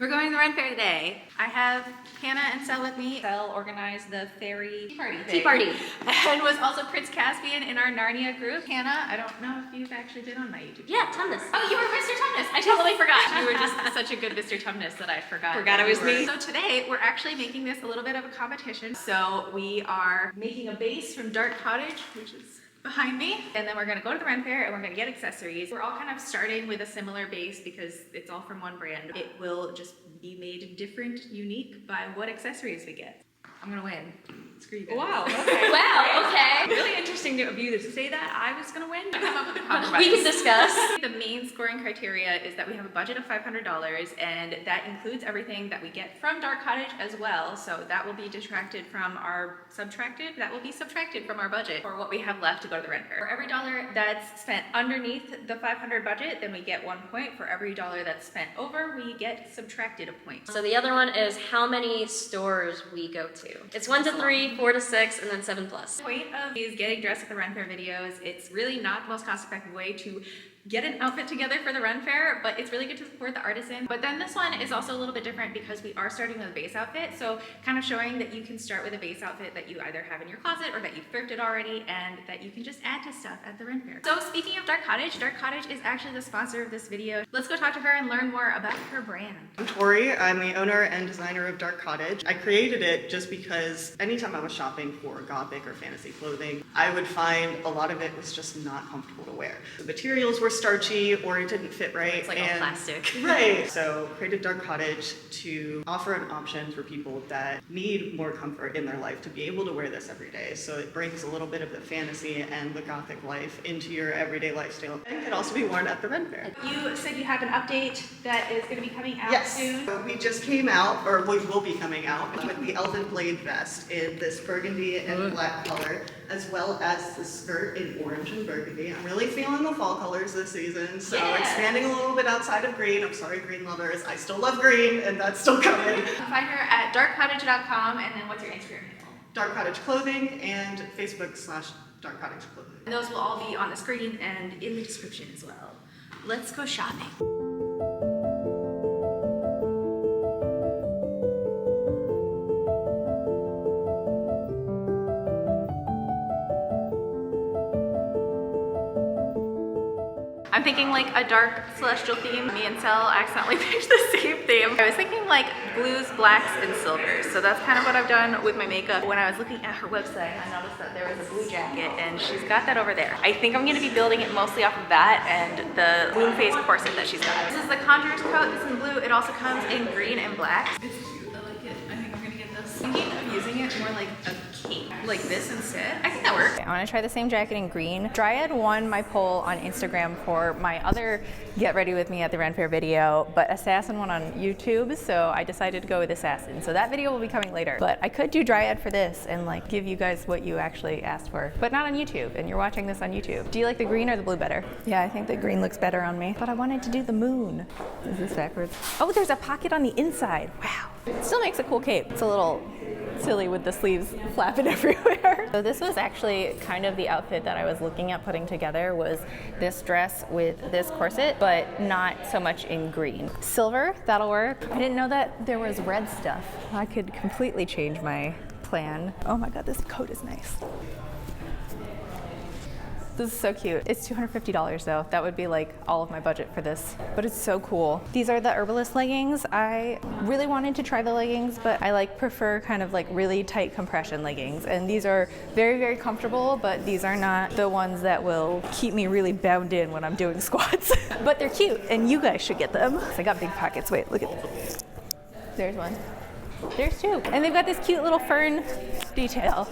We're going to the RenFaire today. I have Hannah and Sel with me. Sel organized the fairy tea party. And was also Prince Caspian in our Narnia group. Hannah, I don't know if you've actually been on my YouTube channel. Yeah, Tumnus. Oh, you were Mr. Tumnus. I totally forgot. You were just such a good Mr. Tumnus that I forgot. Forgot it was me. So today, we're actually making this a little bit of a competition. So we are making a base from Dark Cottage, which is behind me, and then we're going to go to the RenFaire and we're going to get accessories. We're all kind of starting with a similar base because it's all from one brand. It will just be made different, unique by what accessories we get. I'm going to win. Screw you guys. Wow, okay. Wow, okay. Really interesting of you to say that I was going to win. Come up with a compromise. We can discuss. The main scoring criteria is that we have a budget of $500, and that includes everything that we get from Dark Cottage as well. So that will be subtracted from our budget for what we have left to go to the RenFaire. For every dollar that's spent underneath the 500 budget, then we get 1 point. For every dollar that's spent over, we get subtracted a point. So the other one is how many stores we go to. It's 1 to 3, 4 to 6, and then 7+. The point of these getting dressed at the RenFaire videos, it's really not the most cost-effective way to get an outfit together for the RenFaire, but it's really good to support the artisan. But then this one is also a little bit different because we are starting with a base outfit, so kind of showing that you can start with a base outfit that you either have in your closet or that you've thrifted already, and that you can just add to stuff at the RenFaire. So speaking of Dark Cottage is actually the sponsor of this video. Let's go talk to her and learn more about her brand. I'm Tori. I'm the owner and designer of Dark Cottage. I created it just because anytime I was shopping for gothic or fantasy clothing, I would find a lot of it was just not comfortable to wear. The materials were starchy or it didn't fit right. It's like all plastic. Right. So created Dark Cottage to offer an option for people that need more comfort in their life to be able to wear this every day. So it brings a little bit of the fantasy and the gothic life into your everyday lifestyle. And it can also be worn at the RenFaire. You said you have an update that is going to be coming out soon. So we just came out, or we will be coming out, with the Elven Blade vest in this burgundy and black color, as well as the skirt in orange and burgundy. I'm really feeling the fall colors this season, so expanding a little bit outside of green. I'm sorry, green lovers. I still love green, and that's still coming. You can find her at darkcottage.com, and then what's your Instagram handle? Dark Cottage Clothing and Facebook/Dark Cottage Clothing. And those will all be on the screen and in the description as well. Let's go shopping. I'm thinking like a dark celestial theme. Me and Sel accidentally picked the same theme. I was thinking like blues, blacks, and silvers. So that's kind of what I've done with my makeup. When I was looking at her website, I noticed that there was a blue jacket and she's got that over there. I think I'm gonna be building it mostly off of that and the moon phase corset that she's got. This is the Conjurer's coat, this is in blue. It also comes in green and black. It's cute, I like it. I think I'm gonna get this. I'm thinking of using it more like a cape, like this instead. I think that works. I wanna try the same jacket in green. Dryad won my poll on Instagram for my other Get Ready With Me at the RenFaire video, but Assassin won on YouTube, so I decided to go with Assassin. So that video will be coming later. But I could do Dryad for this and like give you guys what you actually asked for, but not on YouTube, and you're watching this on YouTube. Do you like the green or the blue better? Yeah, I think the green looks better on me, but I wanted to do the moon. Is this backwards? Oh, there's a pocket on the inside. Wow. It still makes a cool cape. It's a little silly with the sleeves flapping everywhere. So this was actually kind of the outfit that I was looking at putting together, was this dress with this corset, but not so much in green. Silver, that'll work. I didn't know that there was red stuff. I could completely change my plan. Oh my God, this coat is nice. This is so cute. It's $250 though. That would be like all of my budget for this, but it's so cool. These are the Herbalist leggings. I really wanted to try the leggings, but I prefer kind of like really tight compression leggings. And these are very, very comfortable, but these are not the ones that will keep me really bound in when I'm doing squats. But they're cute and you guys should get them. I got big pockets. Wait, look at this. There's one. There's two. And they've got this cute little fern detail.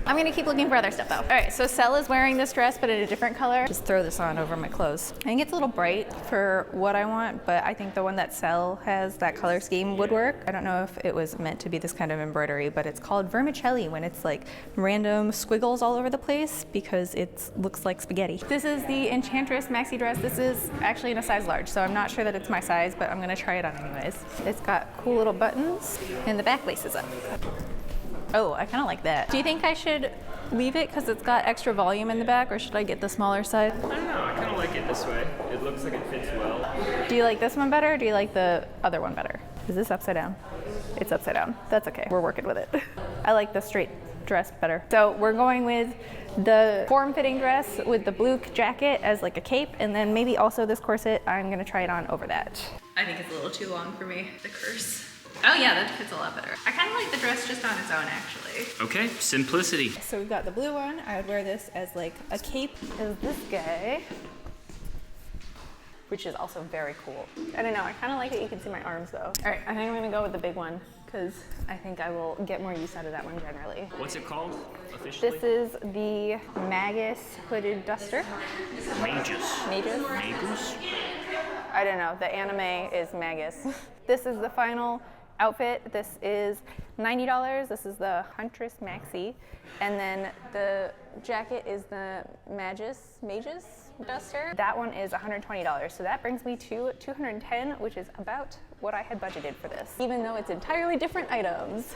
I'm gonna keep looking for other stuff though. All right, so Sel is wearing this dress, but in a different color. Just throw this on over my clothes. I think it's a little bright for what I want, but I think the one that Sel has, that color scheme, would work. I don't know if it was meant to be this kind of embroidery, but it's called vermicelli when it's like random squiggles all over the place because it looks like spaghetti. This is the Enchantress maxi dress. This is actually in a size large, so I'm not sure that it's my size, but I'm gonna try it on anyways. It's got cool little buttons and the back laces up. Oh, I kind of like that. Do you think I should leave it because it's got extra volume in the back, or should I get the smaller size? I don't know, I kind of like it this way. It looks like it fits well. Do you like this one better, or do you like the other one better? Is this upside down? It's upside down. That's okay. We're working with it. I like the straight dress better. So we're going with the form-fitting dress with the blue jacket as like a cape, and then maybe also this corset. I'm gonna try it on over that. I think it's a little too long for me, the curse. Oh yeah, that fits a lot better. I kind of like the dress just on its own, actually. Okay, simplicity. So we've got the blue one. I would wear this as like a cape as this guy, which is also very cool. I don't know, I kind of like it. You can see my arms though. All right, I think I'm gonna go with the big one because I think I will get more use out of that one generally. What's it called officially? This is the Magus hooded duster. Magus. Magus? Magus? I don't know, the anime is Magus. This is the final outfit. This is $90. This is the Huntress Maxi. And then the jacket is the Magus duster. That one is $120. So that brings me to $210, which is about what I had budgeted for this, even though it's entirely different items.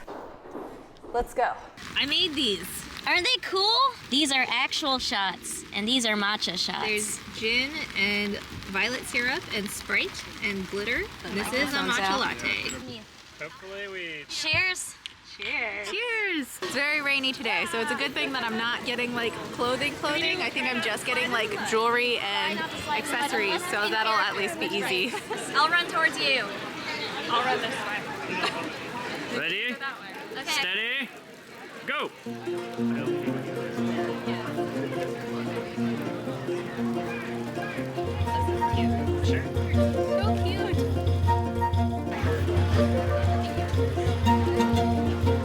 Let's go. I made these. Aren't they cool? These are actual shots, and these are matcha shots. There's gin and violet syrup and Sprite and glitter. This is a matcha latte. Hopefully we... Cheers. Cheers. Cheers! It's very rainy today, so it's a good thing that I'm not getting like clothing. I think I'm just getting like jewelry and accessories, so that'll at least be easy. I'll run towards you. I'll run this way. Ready? Okay. Steady? Go! Sure. So cute!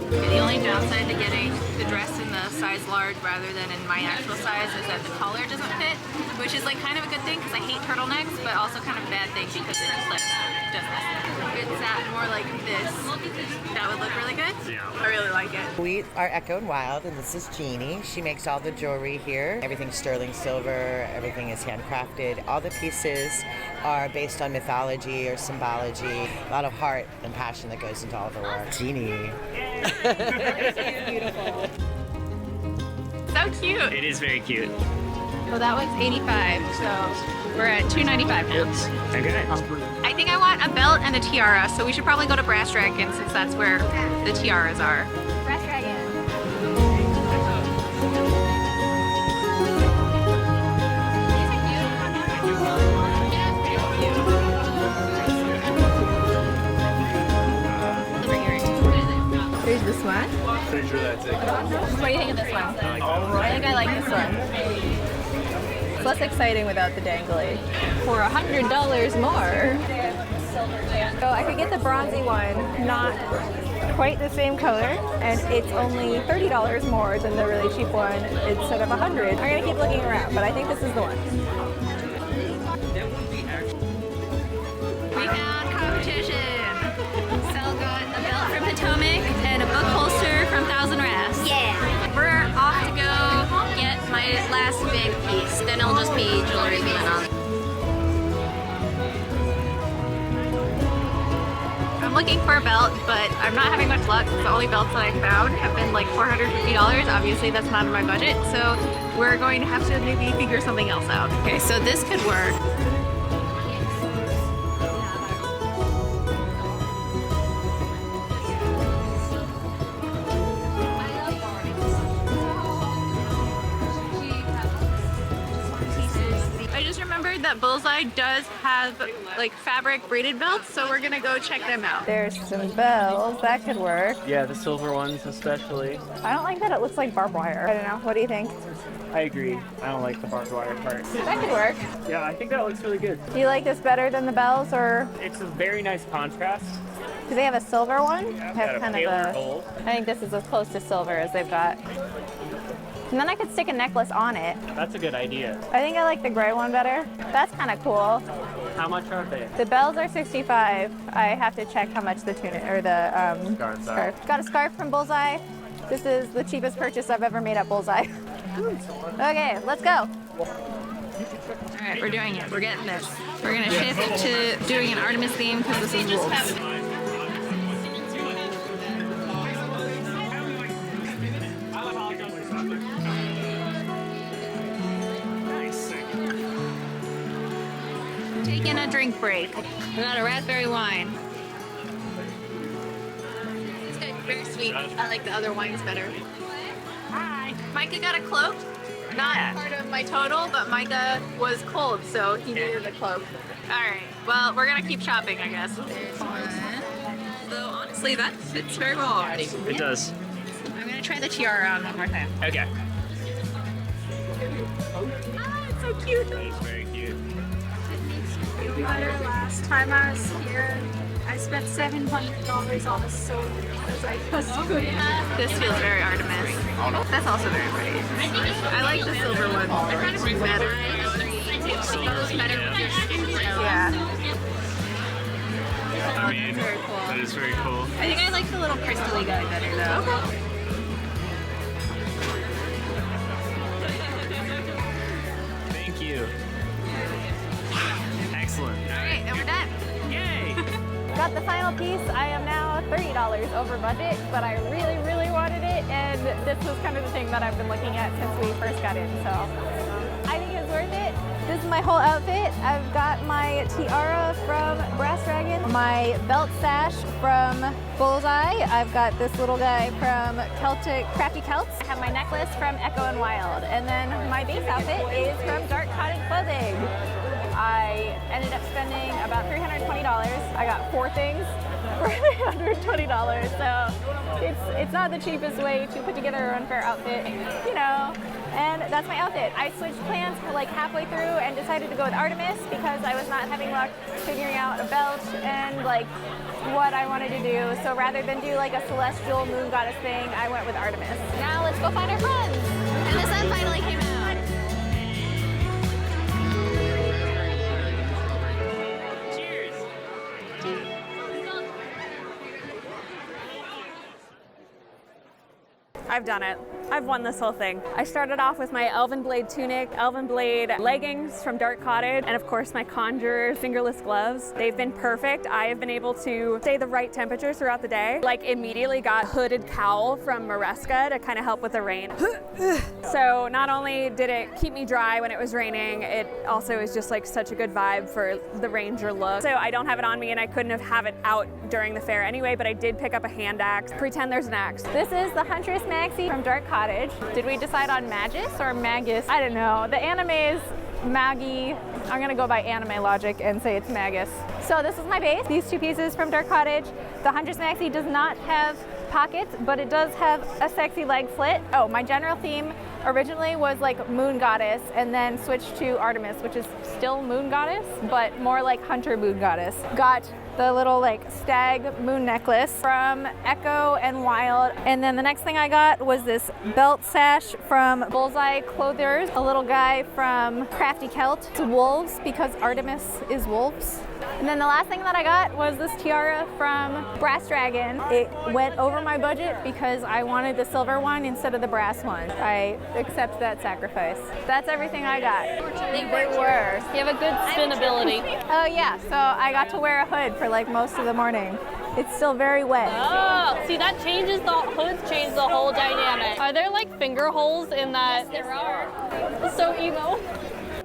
The only downside to getting the dress in the size large rather than in my actual size is that the collar doesn't fit, which is like kind of a good thing because I hate turtlenecks, but also kind of a bad thing because it just like does this. If it's at more like this, that would look really good. Yeah. I really like it. We are Echo and Wild, and this is Jeannie. She makes all the jewelry here. Everything's sterling silver, everything is handcrafted. All the pieces are based on mythology or symbology. A lot of heart and passion that goes into all of her work. Jeannie. Beautiful. So cute. It is very cute. Well, that one's $85, so we're at $295 now. Okay. I think I want a belt and a tiara, so we should probably go to Brass Dragon since that's where the tiaras are. Brass Dragon. There's this one. Pretty sure that's it. What do you think of this one? I think I like this one. It's less exciting without the dangly. For $100 more. So I could get the bronzy one, not quite the same color, and it's only $30 more than the really cheap one instead of $100. I'm gonna keep looking around, but I think this is the one. We found competition. Sel got a belt from Potomac and a book holster from Thousand Rafts. Yeah. We're off to go get my last big piece. Then it'll just be jewelry from then on. I'm looking for a belt, but I'm not having much luck. The only belts that I found have been like $450. Obviously, that's not in my budget, so we're going to have to maybe figure something else out. Okay, so this could work. That Bullseye does have like fabric braided belts, so we're gonna go check them out. There's some bells that could work. Yeah, the silver ones especially. I don't like that it looks like barbed wire. I don't know. What do you think? I agree. I don't like the barbed wire part. That could work. Yeah, I think that looks really good. Do you like this better than the bells, or It's a very nice contrast. do they have a silver one? Yeah, Have got a kind paler of gold. I think this is as close to silver as they've got. And then I could stick a necklace on it. That's a good idea. I think I like the gray one better. That's kind of cool. How much are they? The bells are $65. I have to check how much the tunic or the Scarves are. scarf. Got a scarf from Bullseye. This is the cheapest purchase I've ever made at Bullseye. Okay, let's go. All right, we're doing it. We're getting this. We're gonna shift to doing an Artemis theme because this is wolves. a drink break. We got a raspberry wine. It's good, very sweet. I like the other wines better. Hi. Micah got a cloak. Not part of my total, but Micah was cold, so he needed a cloak. All right. Well, we're gonna keep shopping, I guess. There's one. So honestly, that fits very well already. It does. I'm gonna try the tiara on one more time. Okay. Ah, it's so cute. That is very cute. Last time I was here, I spent $700 on a sword because I just couldn't. This feels very Artemis. That's also very pretty. I like the silver one better. Yeah. I mean, Very cool. that is very cool. I think I like the little crystally guy better though. Okay. Thank you. Excellent. All right, and we're done. Yay! Got the final piece. I am now $30 over budget, but I really, really wanted it, and this was kind of the thing that I've been looking at since we first got in, so I think it's worth it. This is my whole outfit. I've got my tiara from Brass Dragon, my belt sash from Bullseye. I've got this little guy from Crafty Celts. I have my necklace from Echo and Wild, and then my base outfit is from Dark Cottage Clothing. I ended up spending about $320. I got 4 things for $320, so it's not the cheapest way to put together a RenFaire outfit, you know. And that's my outfit. I switched plans like halfway through and decided to go with Artemis because I was not having luck figuring out a belt and like what I wanted to do. So rather than do like a celestial moon goddess thing, I went with Artemis. Now let's go find our friends. And the sun finally came out. I've done it. I've won this whole thing. I started off with my Elven Blade tunic, Elven Blade leggings from Dark Cottage, and of course my Conjurer fingerless gloves. They've been perfect. I have been able to stay the right temperature throughout the day. Like immediately got a hooded cowl from Maresca to kind of help with the rain. So not only did it keep me dry when it was raining, it also is just like such a good vibe for the ranger look. So I don't have it on me and I couldn't have it out during the fair anyway, but I did pick up a hand axe. Pretend there's an axe. This is the Huntress Maxi from Dark Cottage. Did we decide on Magus or Magus? I don't know. The anime is Maggie. I'm gonna go by anime logic and say it's Magus. So this is my base. These 2 pieces from Dark Cottage. The Huntress Maxi does not have pockets, but it does have a sexy leg slit. Oh, my general theme originally was like Moon Goddess and then switched to Artemis, which is still Moon Goddess, but more like Hunter Moon Goddess. Got the little like stag moon necklace from Echo and Wild. And then the next thing I got was this belt sash from Bullseye Clothers, a little guy from Crafty Celt. It's wolves because Artemis is wolves. And then the last thing that I got was this tiara from Brass Dragon. It went over my budget because I wanted the silver one instead of the brass one. I accept that sacrifice. That's everything I got. They were. You have a good spin ability. Oh yeah, so I got to wear a hood for like most of the morning. It's still very wet. Oh, see that changes the hoods, change the whole dynamic. Are there like finger holes in that? Yes, there are. So emo.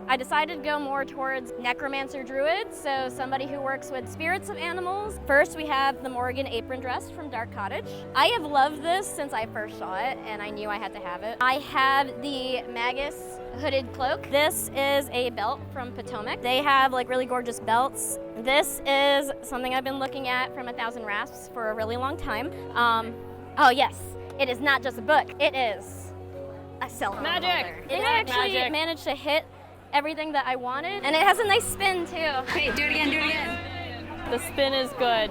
I decided to go more towards necromancer druid, so somebody who works with spirits of animals. First, we have the Morgan apron dress from Dark Cottage. I have loved this since I first saw it, and I knew I had to have it. I have the Magus hooded cloak. This is a belt from Potomac. They have like really gorgeous belts. This is something I've been looking at from 1,000 Rasps for a really long time. Oh yes, it is not just a book, it is a cell phone Magic. holder. It actually managed to hit everything that I wanted, and it has a nice spin too. Okay, do it again, do it again. The spin is good.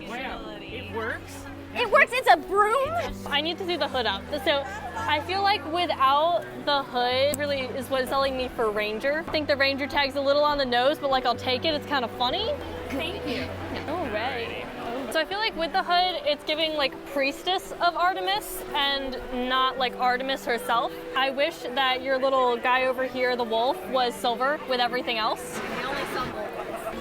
Wow, it works? It works, it's a broom. I need to do the hood up. So I feel like without the hood really is what's selling me for Ranger. I think the Ranger tag's a little on the nose, but like I'll take it, it's kind of funny. Thank you. All right. So I feel like with the hood, it's giving like priestess of Artemis and not like Artemis herself. I wish that your little guy over here, the wolf, was silver with everything else. The only symbol.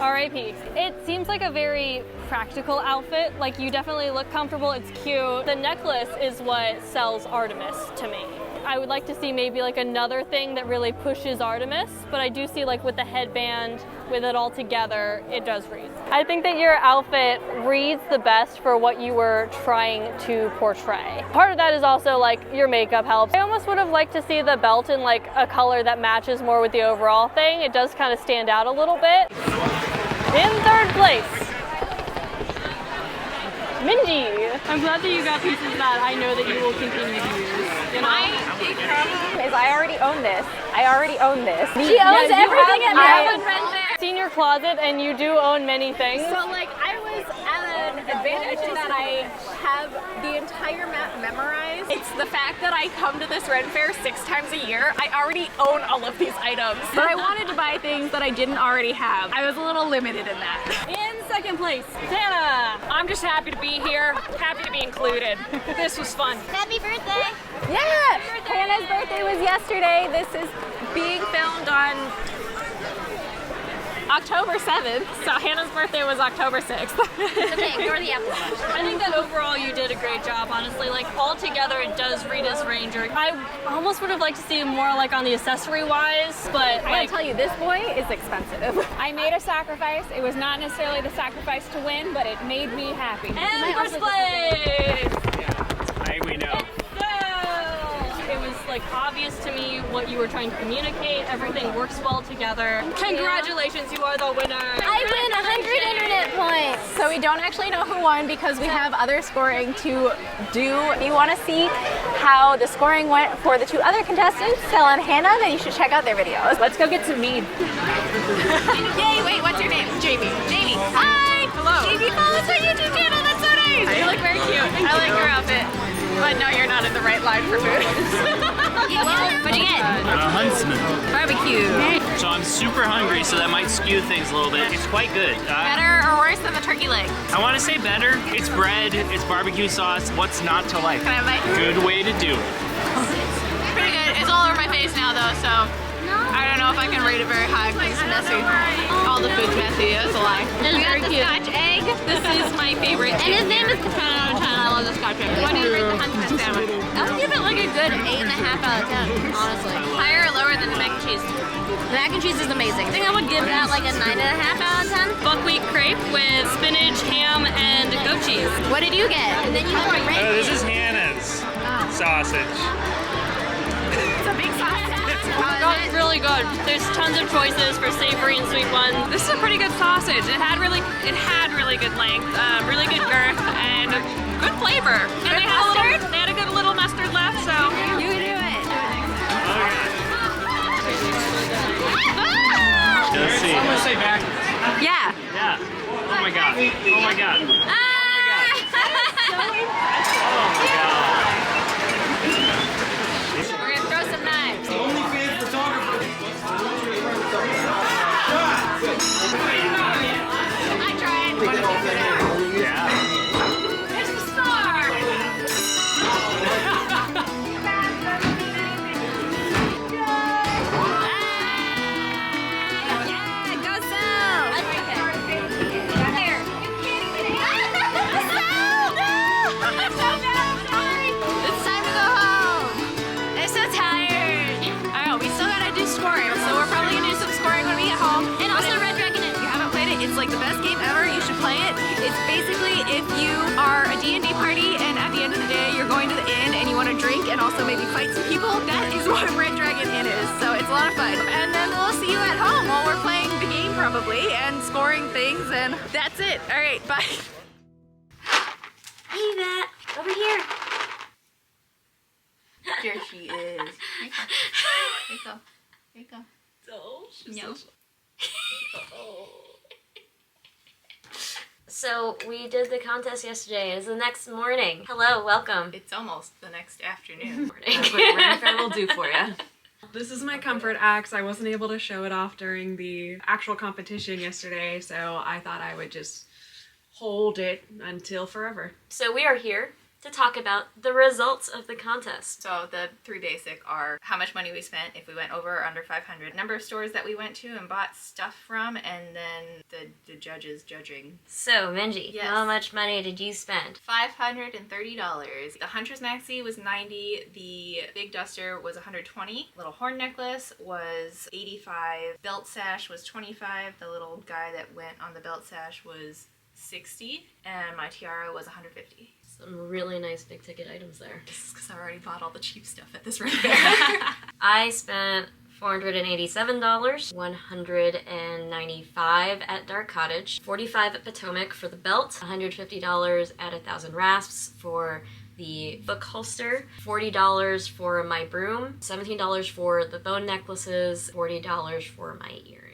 R.I.P. It seems like a very practical outfit. Like you definitely look comfortable, it's cute. The necklace is what sells Artemis to me. I would like to see maybe like another thing that really pushes Artemis, but I do see like with the headband, with it all together, it does read. I think that your outfit reads the best for what you were trying to portray. Part of that is also like your makeup helps. I almost would have liked to see the belt in like a color that matches more with the overall thing. It does kind of stand out a little bit. In third place, Mindy. I'm glad that you got pieces that I know that you will continue to use. You know? My big problem is I already own this. I already own this. She owns everything at Maryland Maryland. RenFaire. Seen your closet and you do own many things. So like I was at an advantage in that I have the entire map memorized. It's the fact that I come to this RenFaire 6 times a year. I already own all of these items. But I wanted to buy things that I didn't already have. I was a little limited in that. In second place, Tana. I'm just happy to be here. Happy to be included. This was fun. Happy birthday. Yeah! Hannah's birthday was yesterday. This is being filmed on October 7th, so Hannah's birthday was October 6th. Okay, ignore the apple. I think that overall you did a great job, honestly. Like all together it does read as Ranger. I almost would have liked to see more like on the accessory wise, but I gotta like, tell you, this boy is expensive. I made a sacrifice. It was not necessarily the sacrifice to win, but it made me happy. and first place! Hey, we know. It was like obvious to me what you were trying to communicate. Everything works well together. Congratulations, you are the winner. I win 100 internet points. So we don't actually know who won because we have other scoring to do. If you want to see how the scoring went for the 2 other contestants, Stella and Hannah, then you should check out their videos. Let's go get some Mead. Yay, wait, what's your name? Jamie. Jamie. Hi! Hello. Jamie, follow us on YouTube channel. That's so nice. You look very cute. I like your outfit. But no, you're not in the right line for food. What'd you get? A huntsman. Barbecue. So I'm super hungry, so that might skew things a little bit. It's quite good. Better or worse than the turkey leg? I want to say better. It's bread, it's barbecue sauce. What's not to like? Can I have a bite? Good way to do it. Pretty good. It's all over my face now though, so I don't know if I can rate it very high because it's messy. All the food's messy. That's a lie. It's We got very the cute. Scotch egg. This is my favorite. And his name is 10 out of 10. I love the Scotch egg. What do you rate the Huntsman sandwich? I would give it like a good 8.5 out of 10, honestly. Higher or lower than the mac and cheese? The mac and cheese is amazing. I think I would give that like a 9.5 out of 10. Buckwheat crepe with spinach, ham, and goat cheese. What did you get? And then you have a red. This is Hannah's sausage. It's a big size. It's really good. There's tons of choices for savory and sweet ones. This is a pretty good sausage. It had really good length, really good girth, and good flavor. And they had a good little mustard left, so you can do it. Let's see. I'm gonna say back. Yeah. Yeah. Oh my god. Oh my god. We're gonna throw some knives. I tried. Yeah. There's the star. Yeah, go Sal. Here. It's time to go home. I'm so tired. I know, we still gotta do scoring, so we're probably gonna do some scoring when we get home. And also Red Dragon Inn. If you haven't played it, it's like the best game ever. You should play it. It's basically if you are a D&D party and at the end of the day you're going to the inn and you want to drink and also maybe fight some people, that is what Red Dragon Inn is. So it's a lot of fun. And then we'll see you at home while we're playing the game probably and scoring things, and that's it. All right, bye. Hey, Matt. Over here. Here she is. Here you go. Here you go. No. So we did the contest yesterday. It's the next morning. Hello, welcome. It's almost the next afternoon. That's what RenFaire will do for you. This is my comfort axe. I wasn't able to show it off during the actual competition yesterday, so I thought I would just hold it until forever. So we are here to talk about the results of the contest. So the three basic are how much money we spent, if we went over or under 500, number of stores that we went to and bought stuff from, and then the judges judging. So, Minji, Yes. how much money did you spend? $530. The Huntress Maxi was $90. The big duster was $120. Little horn necklace was $85. Belt sash was $25. The little guy that went on the belt sash was $60. And my tiara was $150. Some really nice big ticket items there. This is because I already bought all the cheap stuff at this RenFaire. I spent $487, $195 at Dark Cottage, $45 at Potomac for the belt, $150 at 1000 Rasps for the book holster, $40 for my broom, $17 for the bone necklaces, $40 for my earrings.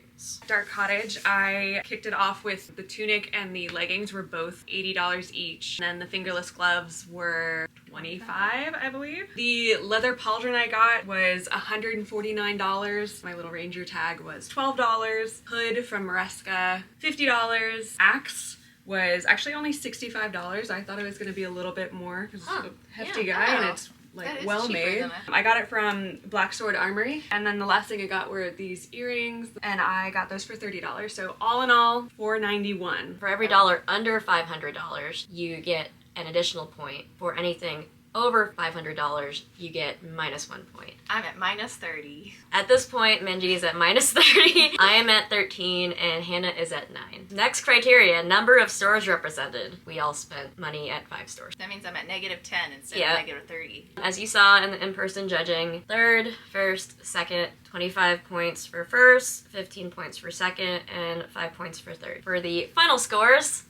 Dark Cottage, I kicked it off with the tunic and the leggings were both $80 each. And then the fingerless gloves were $25, I believe. The leather pauldron I got was $149. My little ranger tag was $12. Hood from Maresca, $50. Axe was actually only $65. I thought it was going to be a little bit more because it's a hefty guy and it's like well made. I got it from Black Sword Armory, and then the last thing I got were these earrings, and I got those for $30. So all in all, $491. For every dollar under $500, you get an additional point. For anything over $500, you get minus 1 point. I'm at minus 30. At this point, Minji is at minus 30, I am at 13, and Hannah is at 9. Next criteria, number of stores represented. We all spent money at 5 stores. That means I'm at negative 10 instead of negative 30. As you saw in the in-person judging, third, first, second, 25 points for first, 15 points for second, and 5 points for third. For the final scores,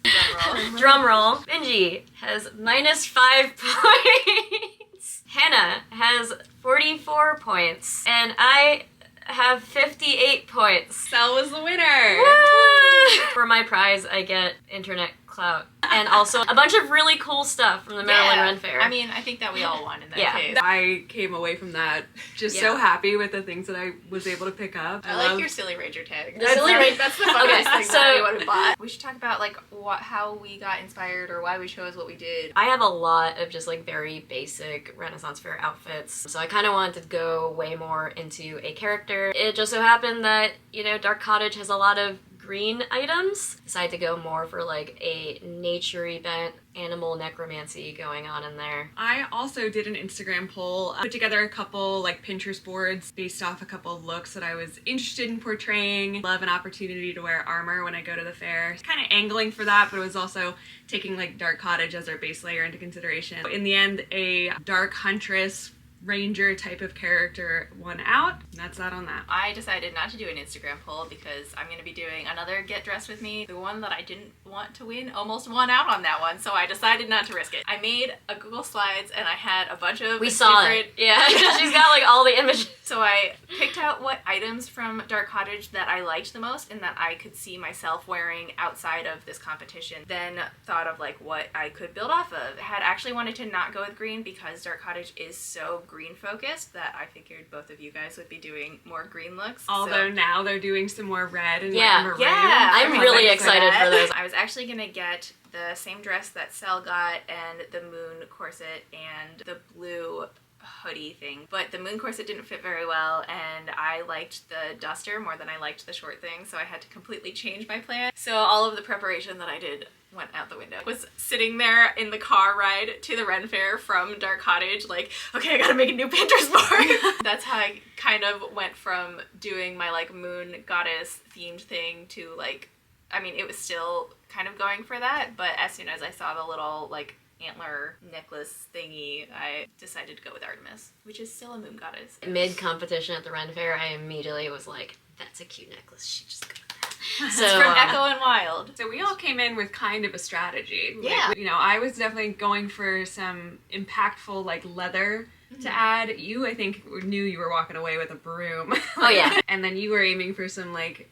drum roll, Minji has minus 5 points. Hannah has 44 points, and I have 58 points. Sel was the winner! Woo! For my prize, I get internet clout. And also a bunch of really cool stuff from the Maryland RenFaire. I mean, I think that we all won in that case. I came away from that just so happy with the things that I was able to pick up. I like your silly ranger tag. The silly ranger. That's the funniest thing that anyone would have bought. We should talk about like how we got inspired or why we chose what we did. I have a lot of just like very basic Renaissance fair outfits, so I kind of wanted to go way more into a character. It just so happened that, you know, Dark Cottage has a lot of green items. Decided to go more for like a nature event, animal necromancy going on in there. I also did an Instagram poll, put together a couple like Pinterest boards based off a couple of looks that I was interested in portraying. Love an opportunity to wear armor when I go to the fair. Kind of angling for that, but it was also taking like Dark Cottage as our base layer into consideration. In the end, a dark huntress ranger type of character won out, and that's that on that. I decided not to do an Instagram poll because I'm going to be doing another Get Dressed With Me. The one that I didn't want to win almost won out on that one, so I decided not to risk it. I made a Google Slides and I had a bunch of it. Yeah, she's got like all the images. So I picked out what items from Dark Cottage that I liked the most and that I could see myself wearing outside of this competition. Then thought of like what I could build off of. Had actually wanted to not go with green because Dark Cottage is so green focused that I figured both of you guys would be doing more green looks. Although now they're doing some more red and like maroon. Yeah, I'm really excited for those. I was actually gonna get the same dress that Sel got and the moon corset and the blue hoodie thing, but the moon corset didn't fit very well and I liked the duster more than I liked the short thing, so I had to completely change my plan. So all of the preparation that I did went out the window. Was sitting there in the car ride to the RenFaire from Dark Cottage like, okay, I gotta make a new Pinterest board. That's how I kind of went from doing my like moon goddess themed thing to like, I mean, it was still kind of going for that, but as soon as I saw the little like antler necklace thingy, I decided to go with Artemis, which is still a moon goddess. Mid-competition at the RenFaire, I immediately was like, that's a cute necklace, she just got that. So it's from Echo and Wild. So we all came in with kind of a strategy. Yeah. Like, you know, I was definitely going for some impactful like leather to add. You, I think, knew you were walking away with a broom. Oh yeah. And then you were aiming for some like,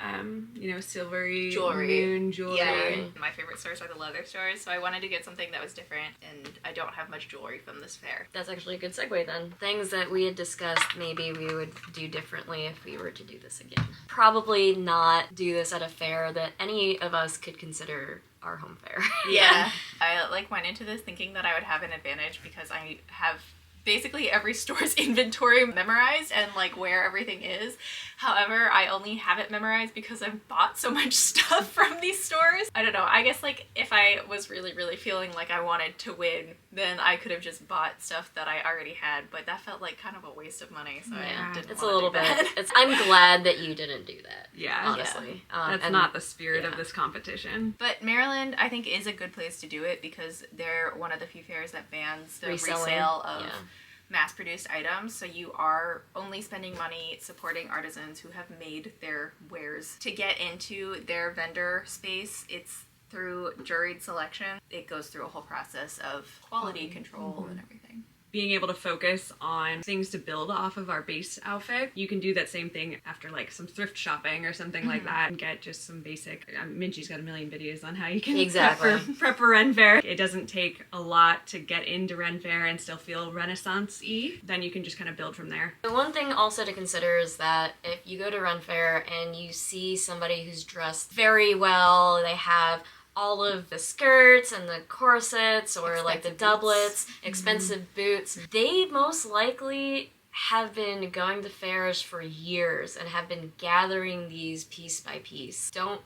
you know, silvery moon jewelry. Yeah. My favorite stores are the leather stores, so I wanted to get something that was different, and I don't have much jewelry from this fair. That's actually a good segue then. Things that we had discussed maybe we would do differently if we were to do this again. Probably not do this at a fair that any of us could consider our home fair. Yeah. I like went into this thinking that I would have an advantage because I have basically every store's inventory memorized and like where everything is. However, I only have it memorized because I've bought so much stuff from these stores. I don't know, I guess like if I was really feeling like I wanted to win, then I could have just bought stuff that I already had, but that felt like kind of a waste of money, so I didn't It's wanna a little do bit. that. I'm glad that you didn't do that. Yeah. Honestly. That's And not the spirit of this competition. But Maryland, I think, is a good place to do it because they're one of the few fairs that bans the Reselling. resale of mass-produced items, so you are only spending money supporting artisans who have made their wares. To get into their vendor space, it's through juried selection. It goes through a whole process of quality control and everything. Being able to focus on things to build off of our base outfit. You can do that same thing after like some thrift shopping or something like that and get just some basic, Minchie's got a million videos on how you can prep for RenFaire. It doesn't take a lot to get into RenFaire and still feel Renaissance-y. Then you can just kind of build from there. The one thing also to consider is that if you go to RenFaire and you see somebody who's dressed very well, they have all of the skirts and the corsets or like the doublets, expensive boots, they most likely have been going to fairs for years and have been gathering these piece by piece. Don't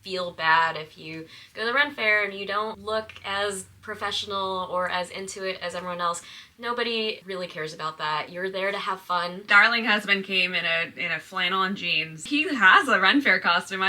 feel bad if you go to the RenFaire and you don't look as professional or as into it as everyone else. Nobody really cares about that. You're there to have fun. Darling husband came in a flannel and jeans. He has a RenFaire costume.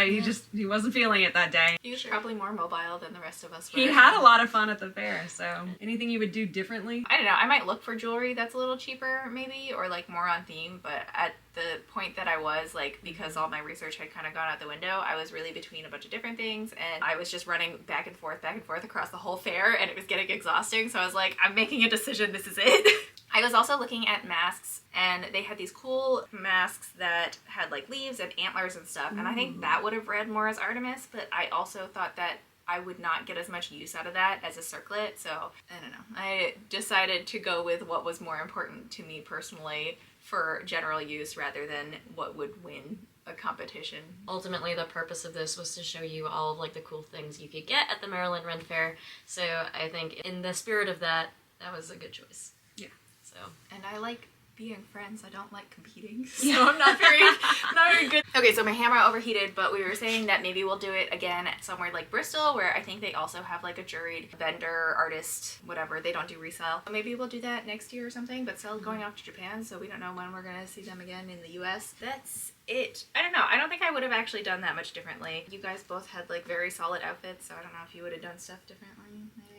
He wasn't feeling it that day. He was probably more mobile than the rest of us were. He had a lot of fun at the fair, so anything you would do differently? I don't know, I might look for jewelry that's a little cheaper maybe, or like more on theme, but at the point that I was, like, because all my research had kind of gone out the window, I was really between a bunch of different things, and I was just running back and forth across the whole fair, and it was getting exhausting, so I was like, I'm making a decision, this is it. I was also looking at masks, and they had these cool masks that had like leaves and antlers and stuff, and I think that would have read more as Artemis, but I also thought that I would not get as much use out of that as a circlet, so I don't know. I decided to go with what was more important to me personally for general use rather than what would win a competition. Ultimately, the purpose of this was to show you all of like the cool things you could get at the Maryland RenFaire, so I think in the spirit of that, that was a good choice. Yeah. So. And I like being friends, I don't like competing, so I'm not very good. Okay, so my hammer overheated, but we were saying that maybe we'll do it again somewhere like Bristol, where I think they also have like a juried vendor, artist, whatever. They don't do resale. Maybe we'll do that next year or something, but still going off to Japan, so we don't know when we're gonna see them again in the US. That's it. I don't know. I don't think I would have actually done that much differently. You guys both had like very solid outfits, so I don't know if you would have done stuff differently.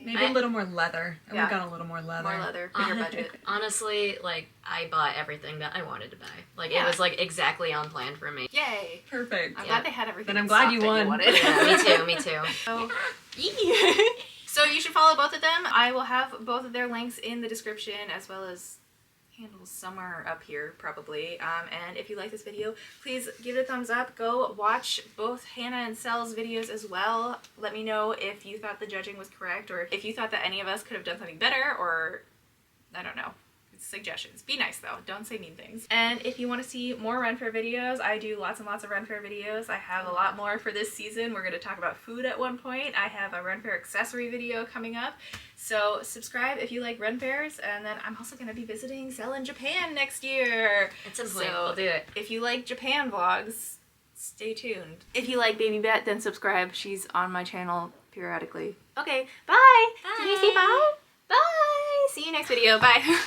Maybe a little more leather. I would have gone a little more leather. More leather, bigger budget. Honestly, like, I bought everything that I wanted to buy. Like, it was, like, exactly on plan for me. Yay! Perfect. I'm glad they had everything. Then I'm glad you won. Yeah, me too. So, so you should follow both of them. I will have both of their links in the description, as well as handles somewhere up here probably, and if you like this video, please give it a thumbs up. Go watch both Hannah and Sel's videos as well. Let me know if you thought the judging was correct, or if you thought that any of us could have done something better, or I don't know. Suggestions. Be nice though, don't say mean things. And if you want to see more RenFaire videos, I do lots and lots of RenFaire videos. I have a lot more for this season. We're going to talk about food at one point. I have a RenFaire accessory video coming up, so subscribe if you like RenFaires. And then I'm also going to be visiting Sell in Japan next year. At some point, so we'll do it. If you like Japan vlogs, stay tuned. If you like Baby Bet, then subscribe. She's on my channel periodically. Okay, bye! Bye! Can you say bye? Bye! See you next video. Bye!